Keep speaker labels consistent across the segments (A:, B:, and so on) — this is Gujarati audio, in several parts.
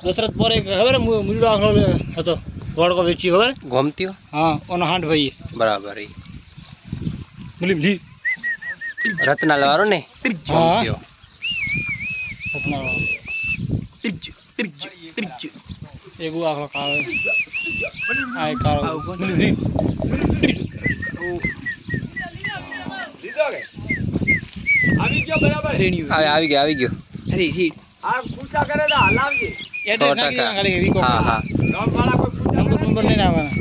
A: दशरथ पर एक खबर मुंडो आखो હતો થોડ કો વેચી ખબર
B: ગોમતીઓ
A: હા ઓનો હાંડ ભાઈ
B: બરાબર ઈ
A: મુલી
B: રત્નાલ વાળો ને ગોમતીઓ
A: રત્નાલ એગુ આખો કાવે આય કારો મુલી આવી ગયો બરાબર
B: આવી ગયો
A: અરે હીટ આ પૂછા કરે તો હલાવજે એડ્રેસ નાખી દેવા ગાડી હેવી કોમ
B: હા
A: ગામ વાળા કોઈ નંબર લઈને આવવાના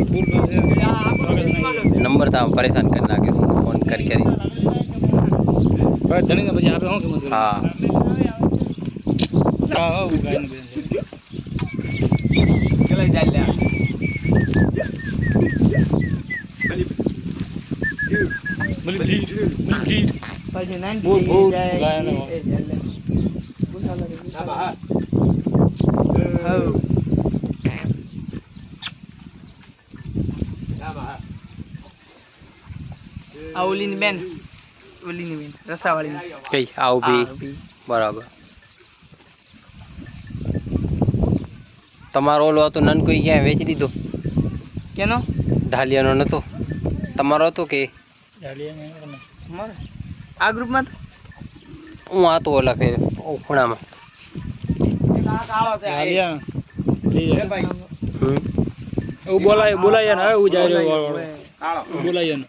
B: નંબર તો પરેશાન કરી નાખે ફોન કરી
A: ભાઈ ધણીને પછી આપે હું કિંમત
B: હા
A: હા હું ગાયને બેન
C: કેલા જાય લે
A: મુલી પછી 90 ગાયને
C: ઓલીની બેન રસાવાળી
B: કઈ આવ બી બરાબર તમારો ઓલો હતો નન કોઈ ક્યાં વેચી દીધો
C: કેનો
B: ઢાલિયાનો નતો તમારો હતો કે
C: આ ગ્રુપમાં
B: હું આતો ઓલા ફેર ખૂણામાં
A: એવું બોલાય ને હવે જાય બોલાય ને